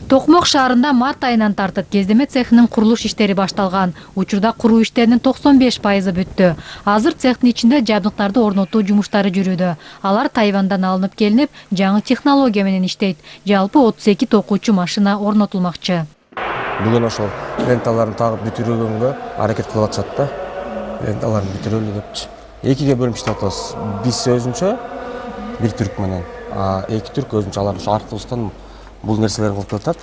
Токмок шаарында март айынан тартып кездеме цехинин курулуш иштери башталган. Учурда куруу иштеринин 95% бүттү. Азыр цехтин ичинде жабдыктарды орнотуу жумуштары жүрүүдө. Алар Тайвандан алынып келинип, жаңы технология менен иштейт. Жалпы 32 токуучу машина орнотулмакчы. Бүгүн ошол ленталарын тагып бүтүрүүгөнгө аракет кылып атышат да. Ленталарын бүтүрөлү депчи. Экиге бөлүп иштеп атабыз. Биз өзүнчө бир түрк менен, эки түрк өзүнчө алар ошо аркыбыздан бул нерселерди кылып атат.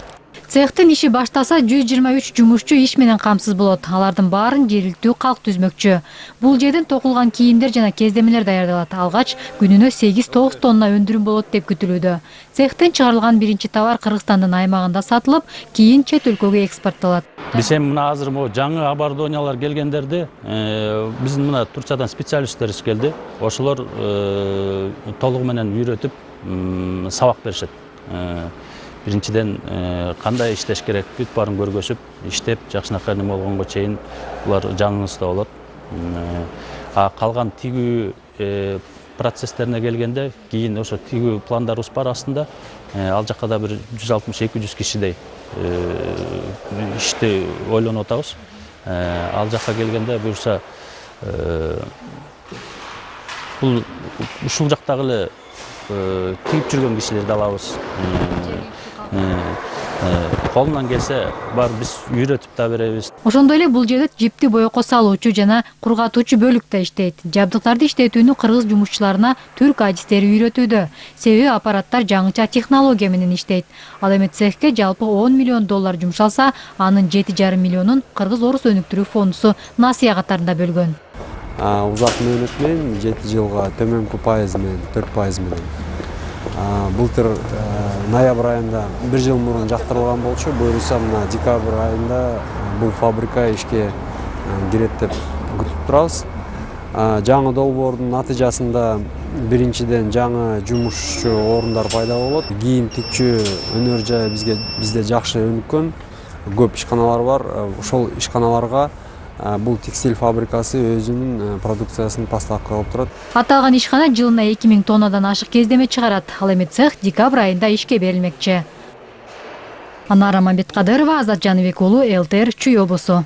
Цехтин иши башталса 123 жумушчу иш менен камсыз болот. Алардын баарын жергиликтүү калк түзмөкчү. Бул жерден токулган кийимдер жана кездемелер даярдалат. Алгач күнүнө 8-9 тонна өндүрүм болот деп күтүлүүдө. Цехтен чыгарылган биринчи товар Кыргызстандын аймагында сатылып, кийин чет өлкөгө экспорттолот. Биз эми мына азыр жаңы оборудованиялар келгендерди биздин мына Турциядан специалисттерибиз келди. Ошолор толугу менен үйрөтүп сабак беришет. Биринчиден кандай иштеш керек, бүт баарын көргөзүп, иштеп, жакшынакай неме болгонго чейин булар жаныбызда болот. Калган тигүү процесстерине келгенде, кийин ошо тигүү пландарыбыз бар астында. Ал жакка да бир 160-200 кишидей ишти ойлонуп атабыз. Ал жакка келгенде буюрса бул ушул жактагы эле тигип жүргөн кишилерди алабыз. Колунан келсе бар биз үйрөтүп да беребиз. Ошондой эле бул жерде жипти боекко салуучу жана кургатуучу бөлүк да иштейт. Жабдыктарды иштетүүнү кыргыз жумушчуларына түрк адистери үйрөтүүдө. Себеби аппараттар жаңыча технология менен иштейт. Ал эми цехке жалпы $10 миллион жумшалса, анын 7,5 миллионун Кыргыз Орус өнүктүрүү фондусу насыя катарында бөлгөн. Узак мөөнөт менен 7 жылга төмөнкү пайыз менен 4% менен. Былтыр ноябрь айында 1 жыл мурун жактырылган болчу. Буюрса мына декабрь айында бул фабрика ишке кирет деп күтүп турабыз. Жаңы долбоордун натыйжасында биринчиден жаңы жумушчу орундар пайда болот. Кийим тикчүү өнөр жайы бизде жакшы өнүккөн, көп ишканалар бар. Ошол ишканаларга бул текстиль фабрикасы өзүнүн продукциясын поставка кылып турат. Аталган ишкана жылына 2000 тоннадан ашык кездеме чыгарат. Ал эми цех декабрь айында ишке берилмекчи. Анара Мамбеткадырова, Азат Жаныбек уулу, ЛТР, Чүй облусу.